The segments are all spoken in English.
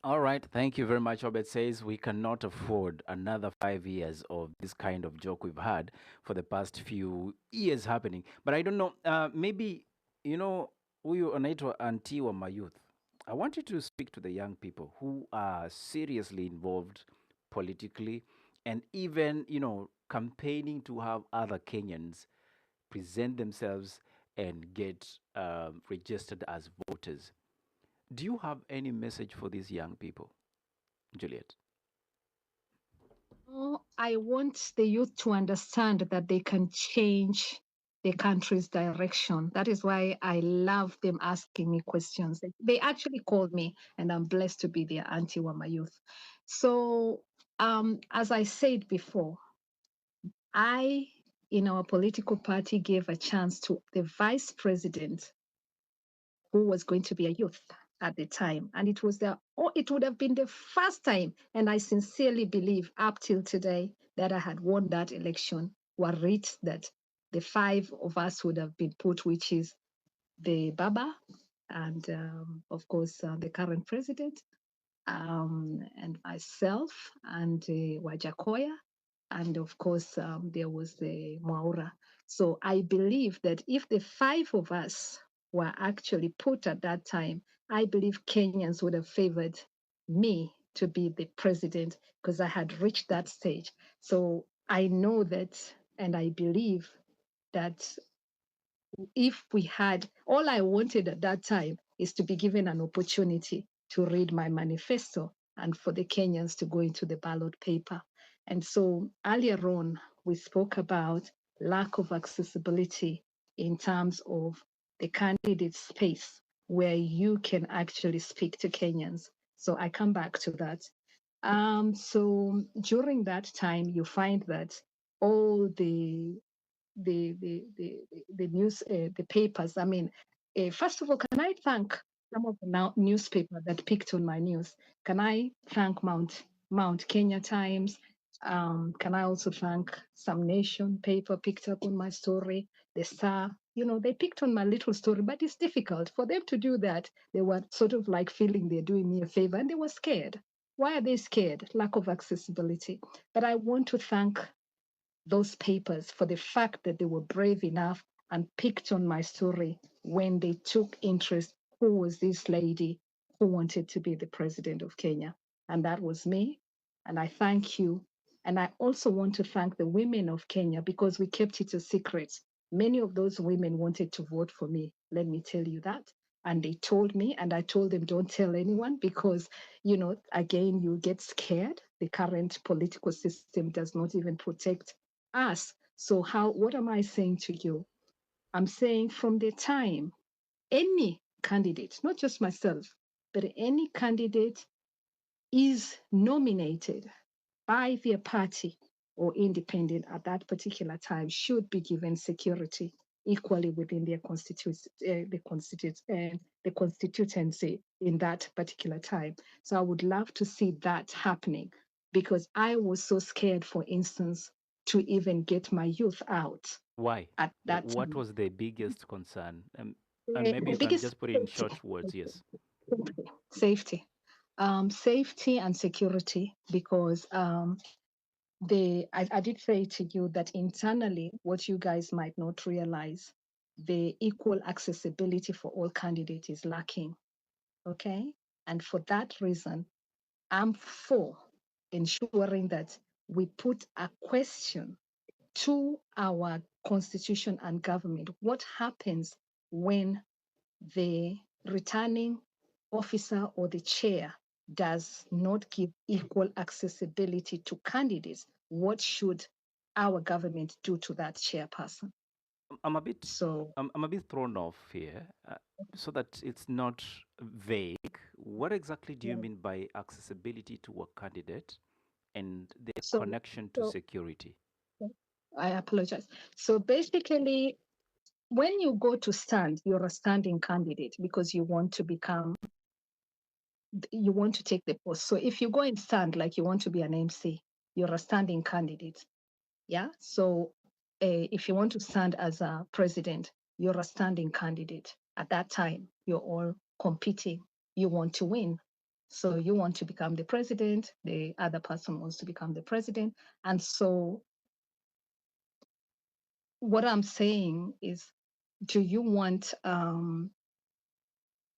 All right, thank you very much. Robert says we cannot afford another 5 years of this kind of joke we've had for the past few years happening. But I don't know, maybe, you know, huyu anaitwa anti wa mayouth. I want you to speak to the young people who are seriously involved politically and even, campaigning to have other Kenyans present themselves and get registered as voters. Do you have any message for these young people, Juliet? Oh, I want the youth to understand that they can change the country's direction. That is why I love them asking me questions. They actually called me, and I'm blessed to be their auntie Wama youth. So, as I said before, I, in our political party, gave a chance to the vice president who was going to be a youth at the time. And it would have been the first time, and I sincerely believe up till today that I had won that election, were it that the five of us would have been put, which is the Baba, and of course the current president, and myself, and Wajakoya, and of course there was the Maura. So I believe that if the five of us were actually put at that time, I believe Kenyans would have favored me to be the president because I had reached that stage. So I know that, and I believe that if we had, all I wanted at that time is to be given an opportunity to read my manifesto and for the Kenyans to go into the ballot paper. And so earlier on, we spoke about lack of accessibility in terms of the candidate space where you can actually speak to Kenyans. So I come back to that. So during that time, you find that all the news the papers. I mean, first of all, can I thank some of the now newspaper that picked on my news? Can I thank Mount Kenya Times? Can I also thank some Nation paper picked up on my story? The Star, they picked on my little story, but it's difficult for them to do that. They were sort of like feeling they're doing me a favor, and they were scared. Why are they scared? Lack of accessibility. But I want to thank those papers for the fact that they were brave enough and picked on my story when they took interest. Who was this lady who wanted to be the president of Kenya? And that was me. And I thank you. And I also want to thank the women of Kenya because we kept it a secret. Many of those women wanted to vote for me. Let me tell you that. And they told me, and I told them, don't tell anyone because, again, you get scared. The current political system does not even protect us. So what am I saying to you? I'm saying from the time any candidate, not just myself, but any candidate is nominated by their party or independent at that particular time should be given security equally within their the constituency in that particular time. So I would love to see that happening because I was so scared, for instance, to even get my youth out Why? at that What time. was the biggest concern? And maybe The you can biggest just put it in safety, short words. Yes. safety, safety and security because I did say to you that internally, what you guys might not realize, the equal accessibility for all candidates is lacking. Okay. And for that reason, I'm for ensuring that we put a question to our constitution and government. What happens when the returning officer or the chair does not give equal accessibility to candidates? What should our government do to that chairperson? I'm a bit, So, I'm a bit thrown off here, so that it's not vague. What exactly do you yeah. mean by accessibility to a candidate and the so, connection to so security? I apologize. So basically, when you go to stand, you're a standing candidate because you want to take the post. So if you go and stand like you want to be an MC, you're a standing candidate. Yeah. So if you want to stand as a president, you're a standing candidate. At that time, you're all competing. You want to win. So you want to become the president, the other person wants to become the president. And so what I'm saying is, do you want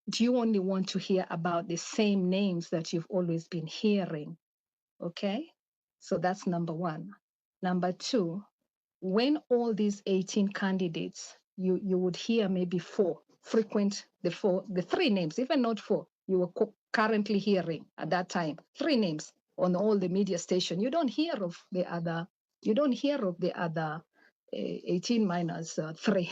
do you only want to hear about the same names that you've always been hearing? Okay. So that's number one. Number two, when all these 18 candidates, you would hear maybe the three names, even not four, you were currently hearing at that time, three names on all the media station. You don't hear of the other 18 minus three.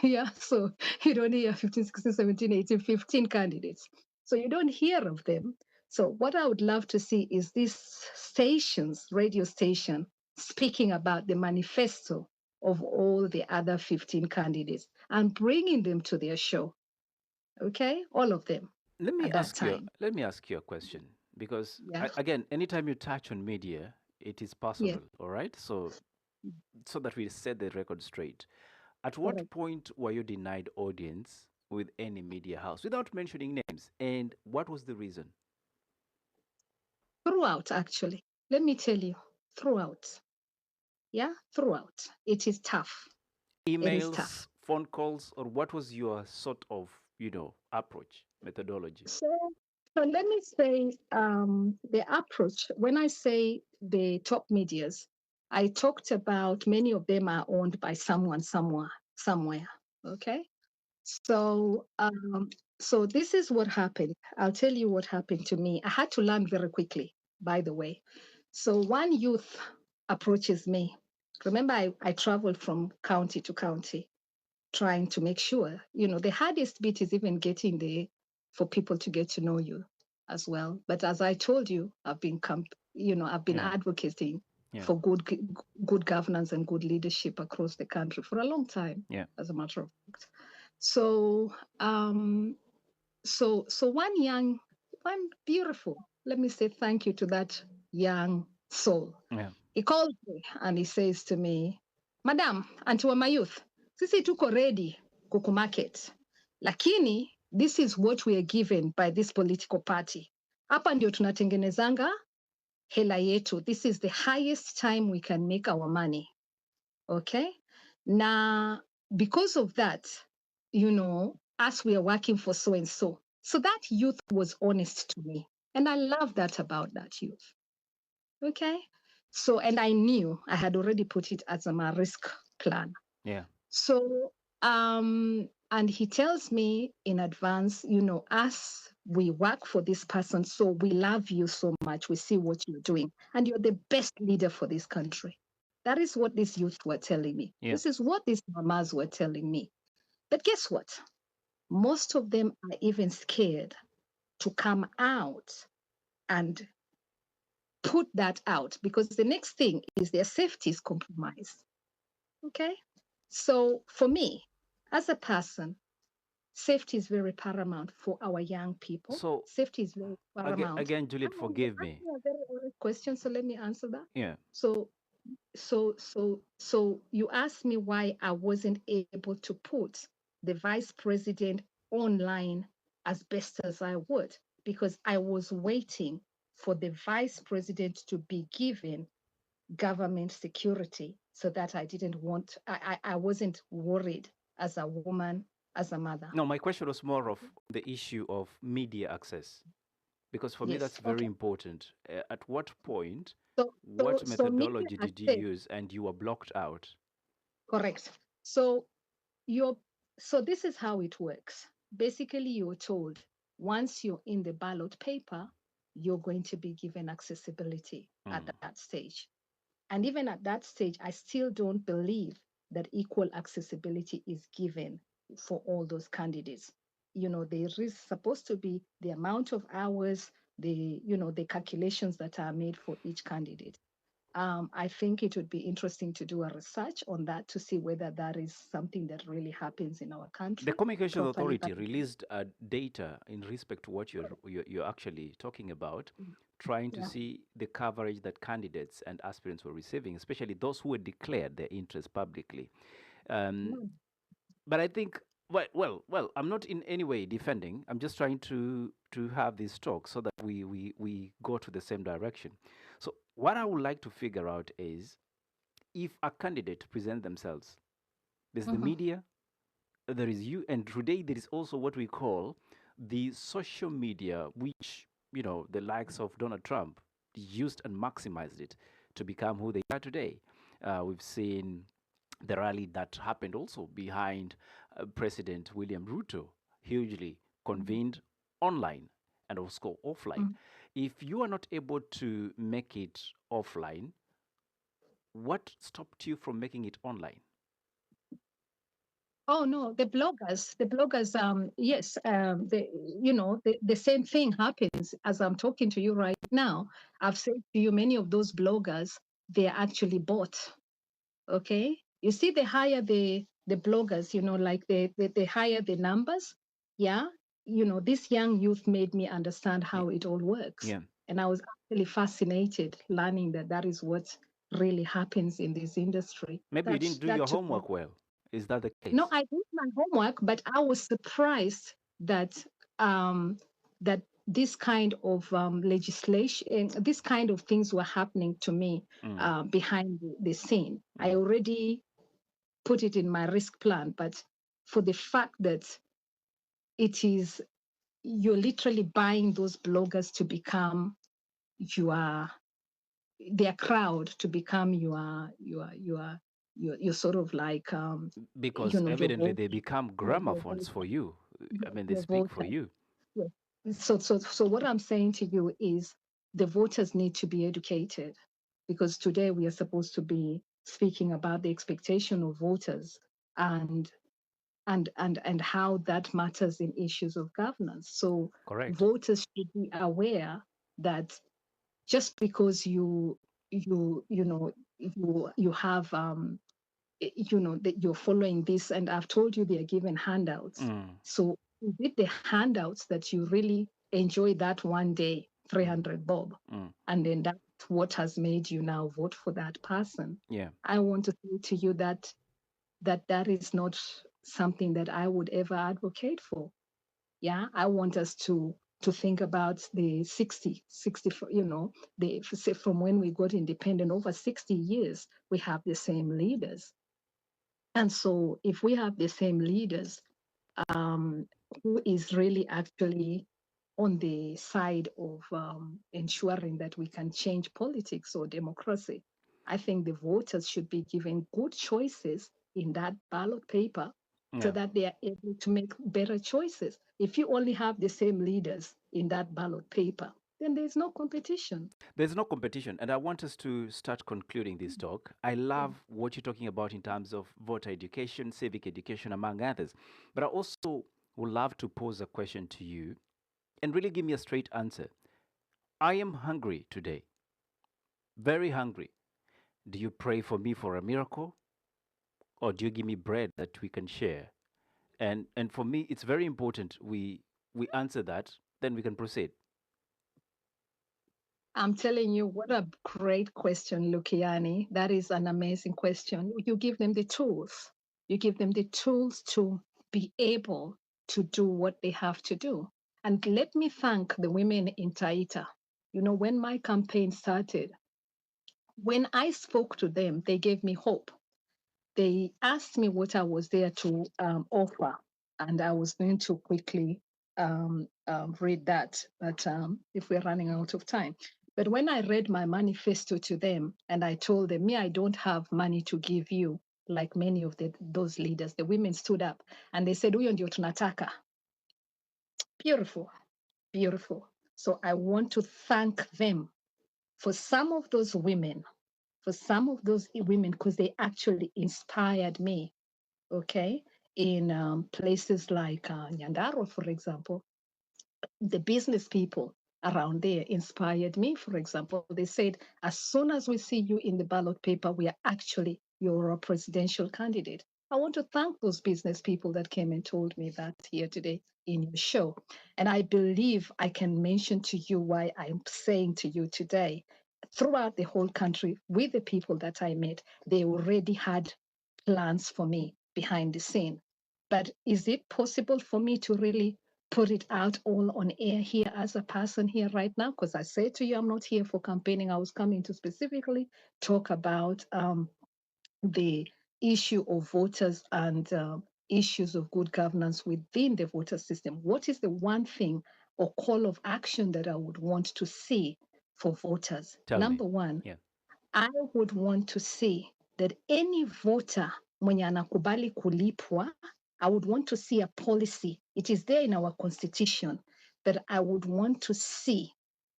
Yeah, so you don't hear 15, 16, 17, 18, 15 candidates. So you don't hear of them. So what I would love to see is these stations, radio station, speaking about the manifesto of all the other 15 candidates and bringing them to their show. Okay, all of them at that time. Let me ask you a question because Yeah. again, anytime you touch on media, it is Yes. personal, all right? So that we set the record straight. At what Correct. point were you denied audience with any media house without mentioning names? And what was the reason? Throughout, actually, let me tell you, throughout. Yeah, throughout. It is tough. It is Emails, tough. phone calls, or what was your sort of, approach, methodology? So, so let me say the approach. When I say the top medias, I talked about many of them are owned by someone somewhere. Okay. So, so this is what happened. I'll tell you what happened to me. I had to learn very quickly, by the way. So one youth approaches me. Remember, I traveled from county to county trying to make sure, the hardest bit is even getting there for people to get to know you as well. But as I told you, I've been Yeah, advocating yeah, for good governance and good leadership across the country for a long time, yeah. as a matter of fact. So, so one beautiful, let me say thank you to that young soul. Yeah. He calls me and he says to me, Madam, anti wa mayouth, sisi tuko ready kukumarket. Lakini, this is what we are given by this political party. Hapa ndio tunatengenezanga hela yetu. This is the highest time we can make our money. Okay? Now, because of that, us, we are working for so and so. So that youth was honest to me. And I love that about that youth. Okay. So, and I knew I had already put it as my risk plan. Yeah. So, and he tells me in advance, us, we work for this person. So we love you so much. We see what you're doing. And you're the best leader for this country. That is what these youth were telling me. Yeah. This is what these mamas were telling me. But guess what? Most of them are even scared to come out and put that out because the next thing is their safety is compromised. Okay. So for me, as a person, safety is very paramount for our young people. So Safety is very paramount. again, Juliet, You forgive asked me. me a very honest question, so let me answer that. Yeah. So, so you asked me why I wasn't able to put the vice president online as best as I would, because I was waiting for the vice president to be given government security so that I wasn't worried as a woman, as a mother. No, my question was more of the issue of media access because for me Yes. that's very Okay. important. At what point, So, what so media methodology did you access, use and you were blocked out? correct. So you're, so this is how it works. Basically, you're told once you're in the ballot paper, you're going to be given accessibility at Mm. that stage. And even at that stage, I still don't believe that equal accessibility is given for all those candidates. There is supposed to be the amount of hours, the calculations that are made for each candidate. I think it would be interesting to do a research on that to see whether that is something that really happens in our The country Communications properly. Authority released data in respect to what you're actually talking about, trying to Yeah. see the coverage that candidates and aspirants were receiving, especially those who had declared their interest publicly. Um, Mm. but I think Well. I'm not in any way defending. I'm just trying to have this talk so that we go to the same direction. So what I would like to figure out is if a candidate present themselves, there's the Mhm, media, there is you, and today there is also what we call the social media, which the likes of Donald Trump used and maximized it to become who they are today. We've seen the rally that happened also behind President William Ruto, hugely mhm, convened online and also offline. mhm. If you are not able to make it offline, what stopped you from making it online? Oh no, the bloggers, yes, the same thing happens as I'm talking to you right now. I've said to you, many of those bloggers, they're actually bought. Okay, you see, they hire the bloggers, like they hire the numbers. Yeah, this young youth made me understand Yeah. how it all works, Yeah. and I was actually fascinated learning that that is what really happens in this industry. Maybe you That didn't do that your took me. homework well. Is that the No, case? I did my homework, but I was surprised that um, that this kind of legislation, this kind of things were happening to me Mm. behind the scene. I Mm. already put it in my risk plan, but for the fact that it is, you're literally buying those bloggers to become your their crowd, to become you're sort of like Because your evidently vote, they become your gramophones for voter, you. I mean, they your speak for voter. you. Yes. So what I'm saying to you is the voters need to be educated, because today we are supposed to be speaking about the expectation of voters, and and how that matters in issues of governance. So Correct. voters should be aware that just because you have that you're following this, and I've told you they are given handouts. Mm. So is it the handouts that you really enjoy that one day, Mm. 300 bob, Mm. and then that's what has made you now vote for that person? Yeah. I want to say to you that that is not something that I would ever advocate for. Yeah, I want us to think about the 60, say from when we got independent, over 60 years, we have the same leaders. And so if we have the same leaders, um, who is really actually on the side of ensuring that we can change politics or democracy, I think the voters should be given good choices in that ballot paper so Yeah. that they are able to make better choices. If you only have the same leaders in that ballot paper, then there's no competition. There's no competition. And I want us to start concluding this talk. I love what you're talking about in terms of voter education, civic education, among others. But I also would love to pose a question to you and really give me a straight answer. I am hungry today, very hungry. Do you pray for me for a miracle, or do you give me bread that we can share? And for me, it's very important we answer that, then we can proceed. I'm telling you, what a great question, Lukiani. That is an amazing question. You give them the tools. You give them the tools to be able to do what they have to do. And let me thank the women in Taita. When my campaign started, when I spoke to them, they gave me hope. They asked me what I was there to offer, and I was going to quickly read that, but if we're running out of time. But when I read my manifesto to them, and I told them, me, I don't have money to give you, like many of those leaders, the women stood up and they said, huyo ndio tunataka. Beautiful, beautiful. So I want to thank them for some of those women, because they actually inspired me, okay, in places like Nyandaro, for example. The business people around there inspired me, for example. They said, as soon as we see you in the ballot paper, we are actually your presidential candidate. I want to thank those business people that came and told me that here today in your show. And I believe I can mention to you why I'm saying to you today, throughout the whole country, with the people that I met, they already had plans for me behind the scene. But is it possible for me to really put it out all on air here as a person here right now? Because I said to you, I'm not here for campaigning. I was coming to specifically talk about the issue of voters and issues of good governance within the voter system. What is the one thing or call of action that I would want to see for voters? Tell me. Number one, Yeah. I would want to see that any voter mwenye anakubali kulipwa, I would want to see a policy. It is there in our constitution, but I would want to see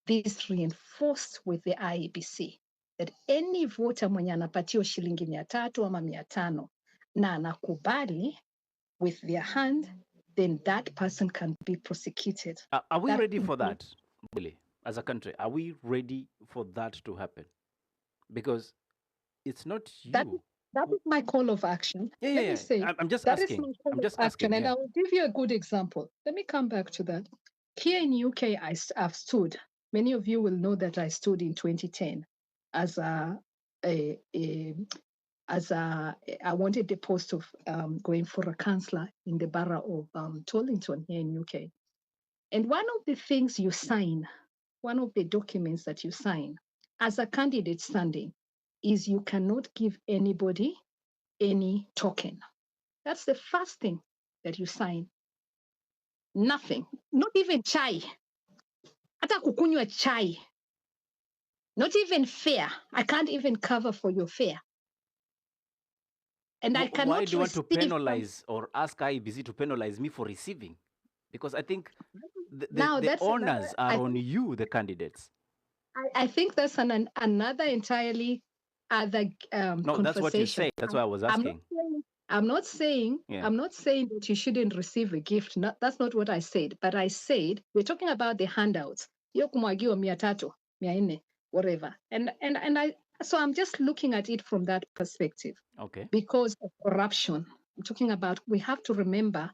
this reinforced with the IEBC, that any voter mwenye anapatiwa shilingi 300 ama 500 na anakubali with their hand, then that person can be prosecuted. Are we That ready for that, really, as a country? Are we ready for that to happen? Because it's not that you. that is my call of action. Yeah, Let yeah, me say I'm just that is asking. my call I'm of just action, asking. and Yeah. I will give you a good example. Let me come back to that. Here in UK, I've stood. Many of you will know that I stood in 2010 as a I wanted the post of going for a councillor in the borough of Tollington here in UK. And one of the things you sign, one of the documents that you sign as a candidate standing, is you cannot give anybody any token. That's the first thing that you sign. Nothing, not even chai. Hata kukunywa chai. Not even fare. I can't even cover for your fare. And I cannot Why do you want to receive penalize or ask IBC to penalize me for receiving? Because I think now the that's honors are I on think, you, the candidates. I think that's another entirely other No, that's what you conversation. say. That's why I was I'm not asking. saying I'm not saying Yeah. I'm not saying that you shouldn't receive a gift. That's not what I said. But I said we're talking about the handouts. Hiyo kumwagiwa 300, 400, whatever. And I so I'm just looking at it from that perspective. Okay. Because of corruption. I'm talking about we have to remember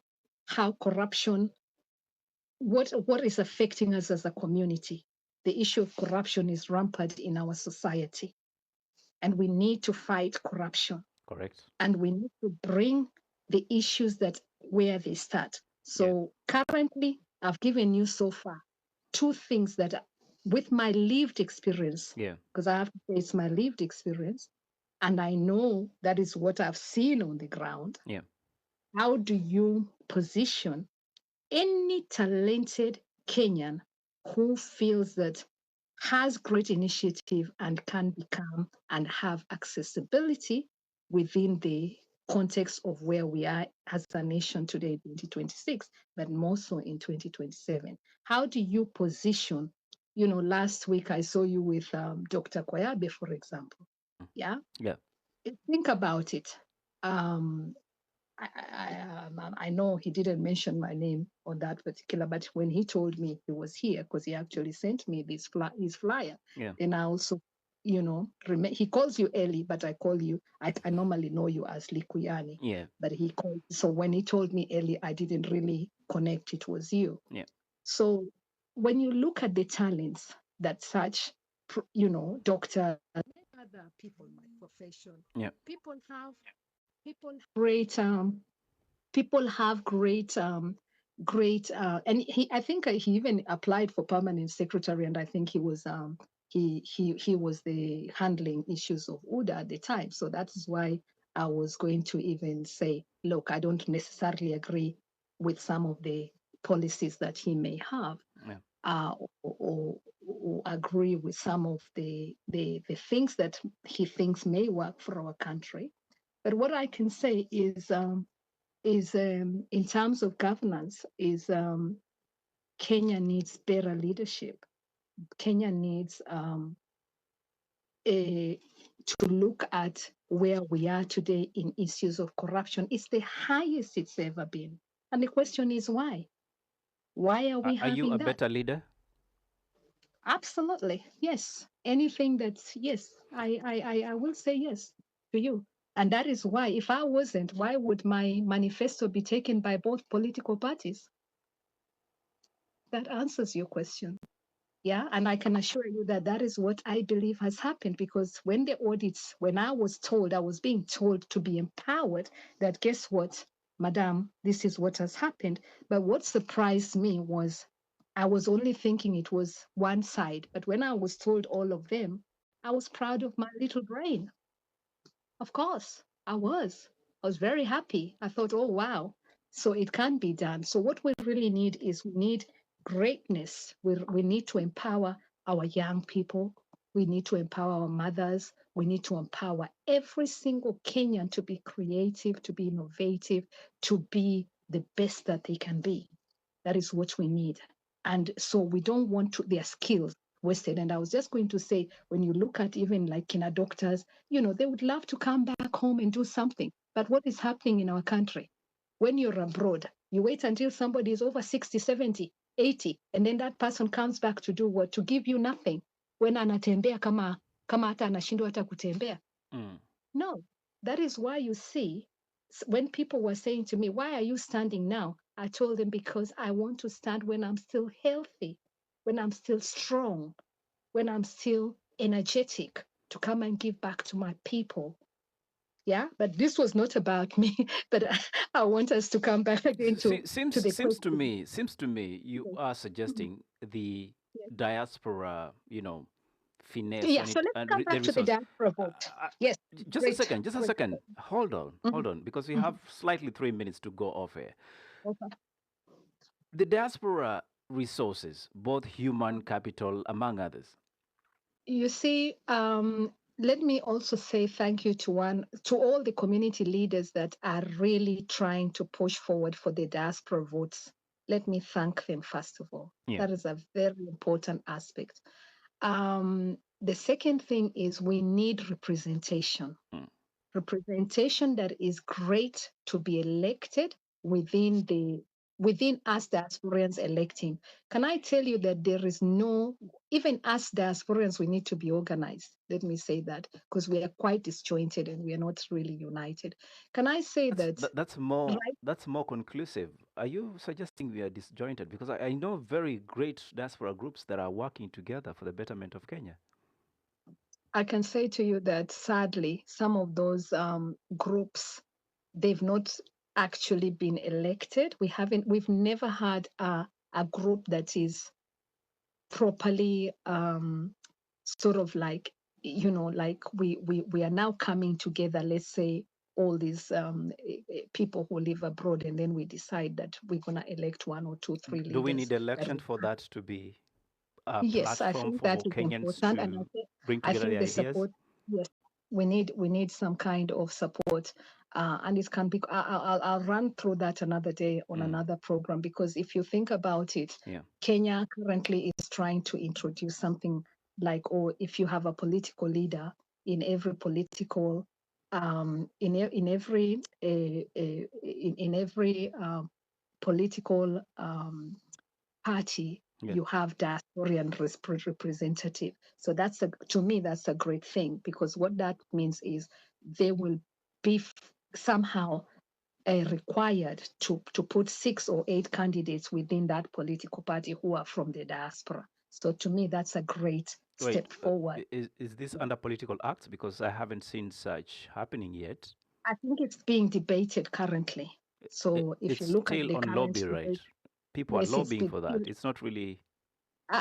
how corruption what is affecting us as a community. The issue of corruption is rampant in our society. And we need to fight corruption. Correct. And we need to bring the issues that where they start. So currently, I've given you so far 2 things that with my lived experience, Yeah. because I have to say it's my lived experience, and I know that is what I've seen on the ground. Yeah. How do you position any talented Kenyan who feels that has great initiative and can become and have accessibility within the context of where we are as a nation today in 2026, but more so in 2027? How do you position? Last week I saw you with Dr. Koyabe, for example. Yeah. Yeah. Think about it. I know he didn't mention my name on that particular, but when he told me he was here, because he actually sent me his flyer, Yeah. and I also, he calls you Ellie, but I call you, I normally know you as Likuyani, Yeah. but so when he told me Ellie, I didn't really connect it was you. Yeah. So when you look at the talents that such, doctor, other people in my profession, Yeah. people have great people have great and I think he even applied for permanent secretary, and I think he was he was the handling issues of UDA at the time. So that is why I was going to even say, look, I don't necessarily agree with some of the policies that he may have, or agree with some of the things that he thinks may work for our country. But what I can say is in terms of governance, is Kenya needs better leadership. Kenya needs to look at where we are today in issues of corruption. It's the highest it's ever been. And the question is why? Why are we Are you having a that? better leader? Absolutely. Yes. Anything that's yes, I will say yes to you. And that is why, if I wasn't, why would my manifesto be taken by both political parties? That answers your question. Yeah. And I can assure you that that is what I believe has happened, because when I was being told to be empowered, that guess what? Madam, this is what has happened. But what surprised me was I was only thinking it was one side. But when I was told all of them, I was proud of my little brain. Of course, I was. I was very happy. I thought, oh, wow. So it can be done. So what we really need is we need greatness. We need to empower our young people. We need to empower our mothers. We need to empower every single Kenyan to be creative, to be innovative, to be the best that they can be. That is what we need. And so we don't want to their skills wasted. And I was just going to say, when you look at even like in our doctors, they would love to come back home and do something. But what is happening in our country? When you're abroad, you wait until somebody is over 60, 70, 80, and then that person comes back to do what? To give you nothing. When anatembea kama hata anashindwa hata kutembea. Mm. No, that is why you see, when people were saying to me, why are you standing now? I told them, because I want to stand when I'm still healthy, when I'm still strong, when I'm still energetic to come and give back to my people. Yeah, but this was not about me, but I want us to come back again to the question. Seems to me you Yes. are Mhm. suggesting the Yes. diaspora, finesse Yeah, and so it let's and come the back to the resource. diaspora Uh, vote. uh, Yes, just a great, second, just a great. second. Mhm, Hold on, because we mhm. have slightly 3 minutes to go off here. Okay. The diaspora resources, both human capital, among others. You see, let me also say thank you to all the community leaders that are really trying to push forward for the diaspora votes. Let me thank them first of all. Yeah. That is a very important aspect. The second thing is we need representation. Mm. Representation that is great to be elected within us diasporians electing. Can I tell you that there is no, even us diasporians, we need to be organized. Let me say that, because we are quite disjointed and we are not really united. Can I say that? Right? That's more conclusive. Are you suggesting we are disjointed? Because I know very great diaspora groups that are working together for the betterment of Kenya. I can say to you that sadly, some of those groups, they've not actually been elected. We've never had a group that is properly sort of like, like we are now coming together, let's say all these people who live abroad, and then we decide that we're going to elect one or two, three Do we leaders need that election will for come. that to be a Yes, I platform think that for is Kenyans important, and to bring I together think their the ideas? support. Yes, we need some kind of support, and it can be. I'll run through that another day on Mm. another program, because if you think about it, Yeah. Kenya currently is trying to introduce something like, or if you have a political leader in every political, in every in every political party, Yeah. you have diasporian representative. So to me, that's a great thing, because what that means is they will be somehow required to put 6 or 8 candidates within that political party who are from the diaspora. So to me, that's a great Wait, step forward. is this under political acts? Because I haven't seen such happening yet. I think it's being debated currently. So if you It's look at still the on current lobby, right? debate, People are yes, lobbying for that. It's not really.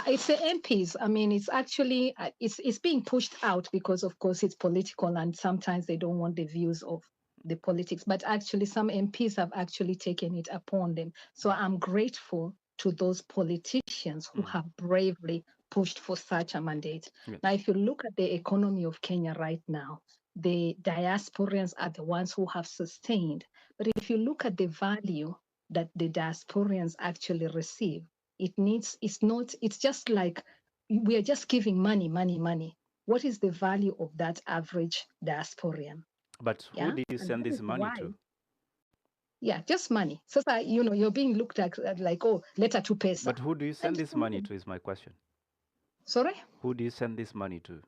it's the MPs. I mean, it's actually it's being pushed out because, of course, it's political, and sometimes they don't want the views of the politics. But actually, some MPs have actually taken it upon them. So I'm grateful to those politicians who Mm. have bravely pushed for such a mandate. Yeah. Now, if you look at the economy of Kenya right now, the diasporians are the ones who have sustained. But if you look at the value that the diasporians actually receive, it's just like we are just giving money, money, money. What is the value of that average diasporian? But who Yeah. did you And send that is this money why, to? yeah, just money. So that, you're being looked at like, oh, leta tu pesa. But who do you And send this money to is my question. sorry? Who do you send this money to?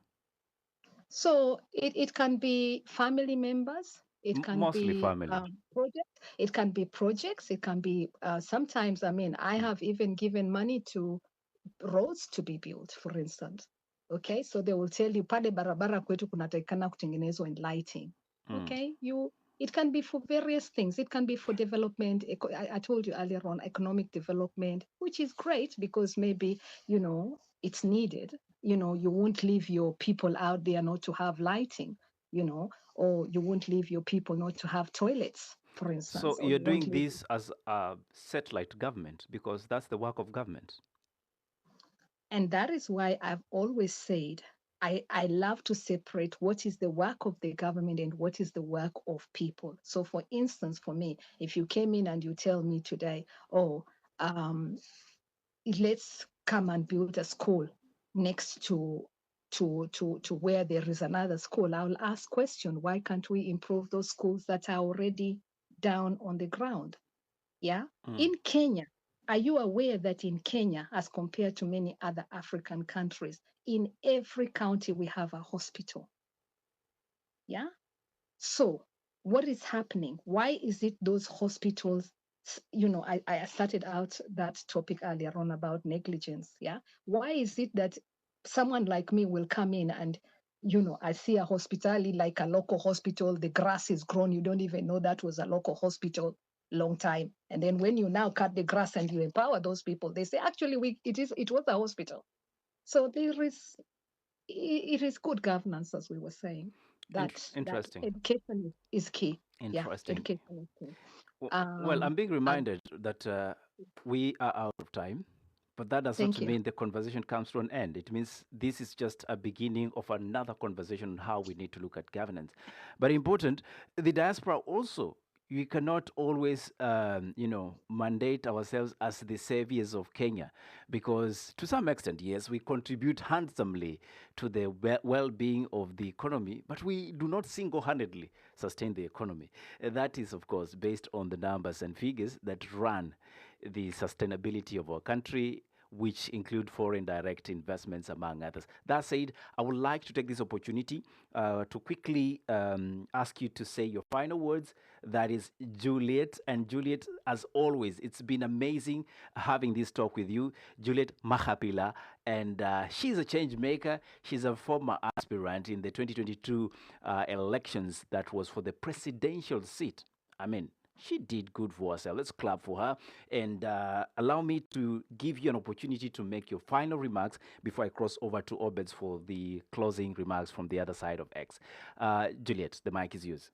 So it can be family members, it can Mostly be family. projects, it can be projects, it can be sometimes, I mean, I Mm. have even given money to roads to be built, for instance. Okay, so they will tell you pale barabara kwetu kunatakikana kutengenezwa in lighting. Mm. Okay, It can be for various things. It can be for development. I told you earlier on, economic development, which is great because maybe, it's needed. You won't leave your people out there not to have lighting, or you won't leave your people not to have toilets, for So instance, or you're you won't doing leave. this as a satellite government because that's the work of government. And that is why I've always said I love to separate what is the work of the government and what is the work of people. So, for instance, for me, if you came in and you tell me today, oh, um, let's come and build a school next to where there is another school, I'll ask question, why can't we improve those schools that are already down on the ground? Yeah. Mm. In Kenya, are you aware that in Kenya, as compared to many other African countries, in every county we have a hospital? Yeah. So, what is happening? Why is it those hospitals? I started out that topic earlier on about negligence. Yeah. Why is it that someone like me will come in and, I see a hospital like a local hospital, the grass is grown, you don't even know that was a local hospital long time. And then when you now cut the grass and you empower those people, they say, actually, it was a hospital. So it is good governance, as we were saying, that Interesting. education is key. Yeah, Interesting. education is key. Well, Um, I'm being and reminded that we are out of time, but that does not thank you. mean the conversation comes to an end. It means this is just a beginning of another conversation on how we need to look at governance. But important, the diaspora also, we cannot always, mandate ourselves as the saviors of Kenya, because to some extent, yes, we contribute handsomely to the well-being of the economy, but we do not single-handedly sustain the economy. That is, of course, based on the numbers and figures that run the sustainability of our country, which include foreign direct investments, among others. That said, I would like to take this opportunity to quickly ask you to say your final words. That is Juliet. And Juliet, as always, it's been amazing having this talk with you. Juliet Mahapila, and she's a change maker. She's a former aspirant in the 2022 elections that was for the presidential seat. I mean, she did good for herself. Let's clap for her. And allow me to give you an opportunity to make your final remarks before I cross over to Obeds for the closing remarks from the other side of X. Juliet, the mic is yours.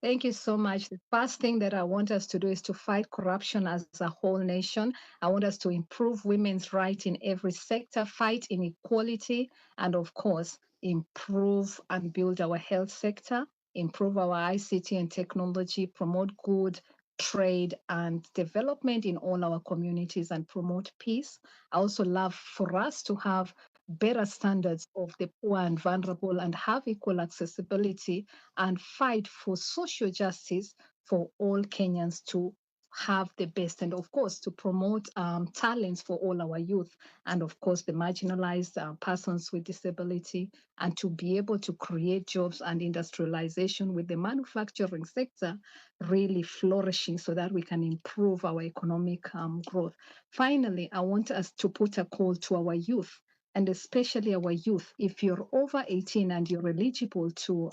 Thank you so much. The first thing that I want us to do is to fight corruption as a whole nation. I want us to improve women's rights in every sector, fight inequality, and of course, improve and build our health sector, improve our ICT and technology, promote good trade and development in all our communities, and promote peace. I also love for us to have better standards of the poor and vulnerable and have equal accessibility and fight for social justice for all Kenyans to have the best, and of course to promote talents for all our youth, and of course the marginalized persons with disability, and to be able to create jobs and industrialization with the manufacturing sector really flourishing so that we can improve our economic growth. Finally, I want us to put a call to our youth, and especially our youth. If you're over 18 and you're eligible to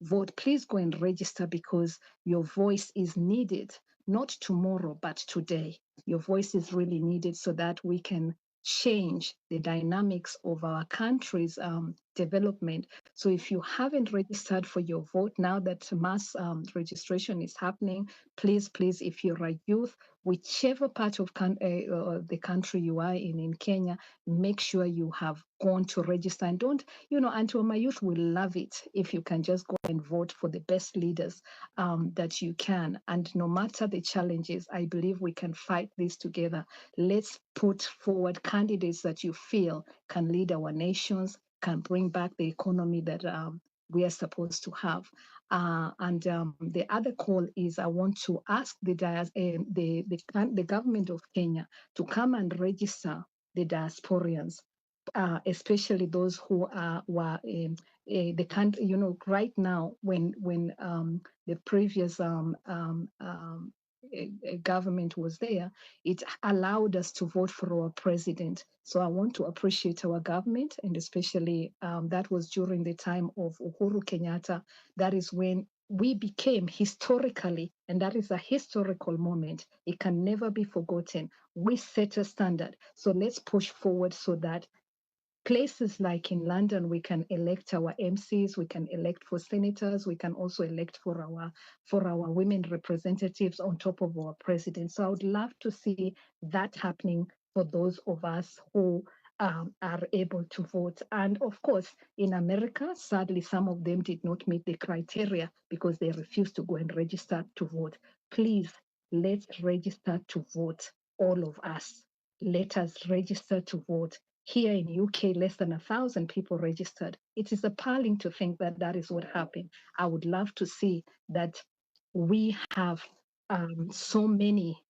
vote, please go and register because your voice is needed, not tomorrow, but today. Your voice is really needed so that we can change the dynamics of our country's development. So if you haven't registered for your vote, now that mass registration is happening, please, if you're a youth, whichever part of the country you are in Kenya, make sure you have gone to register, and don't, and my youth will love it if you can just go and vote for the best leaders that you can. And no matter the challenges, I believe we can fight this together. Let's put forward candidates that you feel can lead our nations, can bring back the economy that we are supposed to have. And the other call is I want to ask the government of Kenya to come and register the diasporians, especially those who were the country. Right now, when the previous government was there, it allowed us to vote for our president. So I want to appreciate our government, and especially that was during the time of Uhuru Kenyatta. That is when we became historically, and that is a historical moment. It can never be forgotten. We set a standard. So let's push forward so that places like in London, we can elect our MCs, we can elect for senators, we can also elect for our women representatives on top of our president. So I would love to see that happening for those of us who are able to vote. And of course, in America, sadly, some of them did not meet the criteria because they refused to go and register to vote. Please, let's register to vote, all of us. Let us register to vote. Here in UK, less than 1,000 people registered. It is appalling to think that that is what happened. I would love to see that we have so many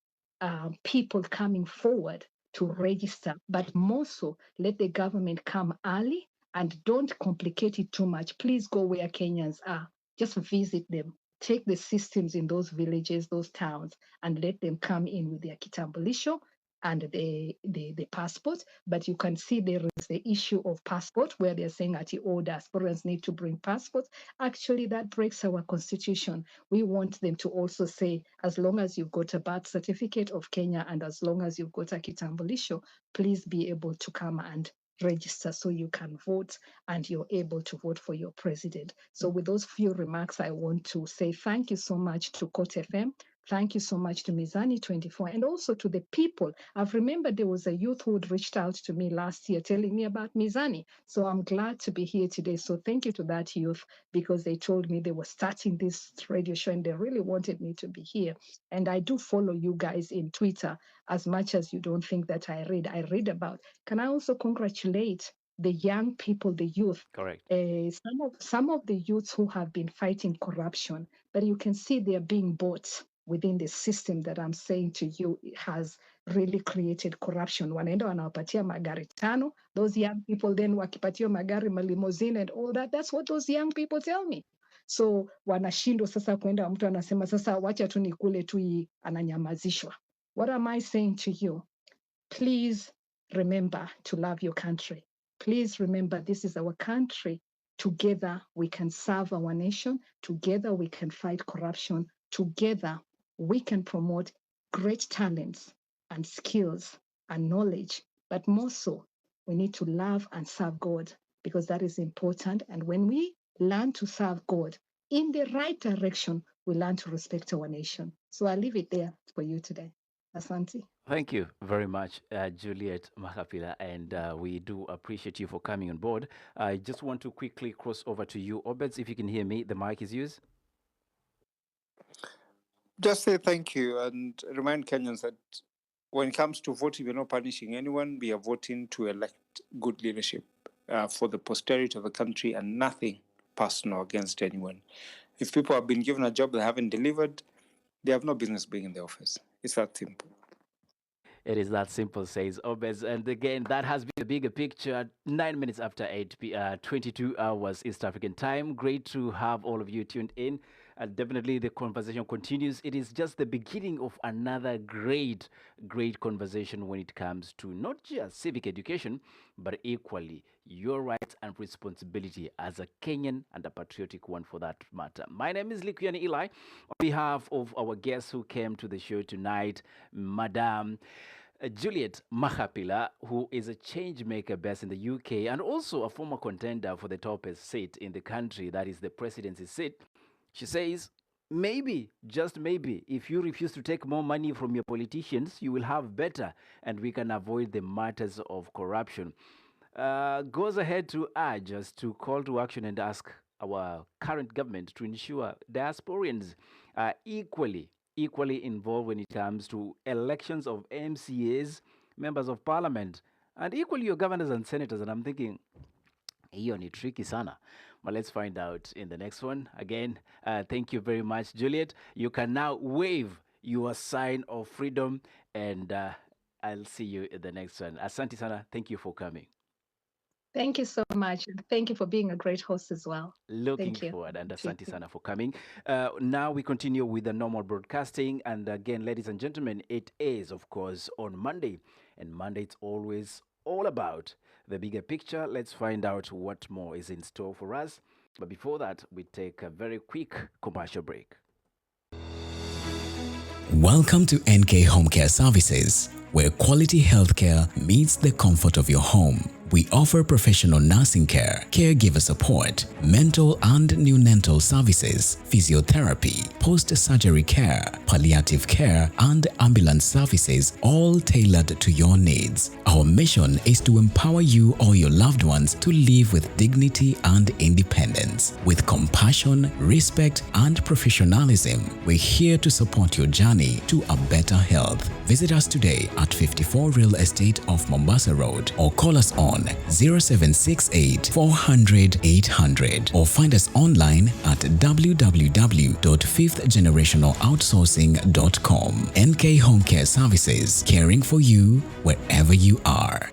people coming forward to register, but more so, let the government come early and don't complicate it too much. Please go where Kenyans are. Just visit them. Take the systems in those villages, those towns, and let them come in with their kitambulisho and the passport. But you can see there is the issue of passport where they're saying that all diasporans need to bring passports. Actually, that breaks our constitution. We want them to also say, as long as you've got a birth certificate of Kenya and as long as you've got a kitambulisho, please be able to come and register so you can vote and you're able to vote for your president. So with those few remarks, I want to say thank you so much to Court FM. Thank you so much to Mizani 24 and also to the people. I've remembered there was a youth who had reached out to me last year telling me about Mizani. So I'm glad to be here today. So thank you to that youth because they told me they were starting this radio show and they really wanted me to be here. And I do follow you guys in Twitter as much as you don't think that I read about. Can I also congratulate the young people, the youth? Correct. Some of the youths who have been fighting corruption, but you can see they're being bought within the system that I'm saying to you has really created corruption. Wanaenda wanawapatia magari tano. Those young people then wakipatiwa magari malimousine and all that. That's what those young people tell me. So wanashindwa sasa kwenda, mtu anasema sasa wacha tu nikule tu hii, ananyamazishwa. What am I saying to you? Please remember to love your country. Please remember this is our country. Together we can serve our nation. Together we can fight corruption. Together we can promote great talents and skills and knowledge. But more so, we need to love and serve God because that is important. And when we learn to serve God in the right direction, we learn to respect our nation. So I'll leave it there for you today. Asante. Thank you very much, Juliet Mahapila, and we do appreciate you for coming on board. I just want to quickly cross over to you, Obeds. If you can hear me, the mic is yours. Just say thank you and remind Kenyans that when it comes to voting, we're not punishing anyone. We are voting to elect good leadership for the posterity of the country and nothing personal against anyone. If people have been given a job they haven't delivered, they have no business being in the office. It's that simple. It is that simple, says Obez. And again, that has been the bigger picture. 9 minutes after 22 hours East African time. Great to have all of you tuned in. Definitely the conversation continues. It is just the beginning of another great conversation when it comes to not just civic education, but equally your rights and responsibility as a Kenyan and a patriotic one for that matter. My name is Likuyani Eli. On behalf of our guests who came to the show tonight, Madam Juliet Mahapila, who is a change maker based in the UK and also a former contender for the topest seat in the country, that is the presidency seat. She says, maybe, just maybe, if you refuse to take more money from your politicians, you will have better and we can avoid the matters of corruption. Goes ahead to urge us to call to action and ask our current government to ensure diasporians are equally involved when it comes to elections of MCAs, members of parliament, and equally your governors and senators. And I'm thinking, hiyo ni tricky sana. But let's find out in the next one. Again, thank you very much, Juliet. You can now wave your sign of freedom, and I'll see you in the next one. Asante sana. Thank you for coming. Thank you so much. Thank you for being a great host as well. Looking Thank you. forward, and asante sana for coming. Now we continue with the normal broadcasting, and again, ladies and gentlemen, it is of course on Monday, and Monday it's always all about the bigger picture. Let's find out what more is in store for us. But before that, we take a very quick commercial break. Welcome to NK Home Care Services, where quality healthcare meets the comfort of your home. We offer professional nursing care, caregiver support, mental and neonatal services, physiotherapy, post-surgery care, palliative care, and ambulance services, all tailored to your needs. Our mission is to empower you or your loved ones to live with dignity and independence. With compassion, respect, and professionalism, we're here to support your journey to a better health. Visit us today at 54 Real Estate off Mombasa Road, or call us on 0768 400 800, or find us online at www.fifthgenerationaloutsourcing.com. NK Home Care Services, caring for you wherever you are.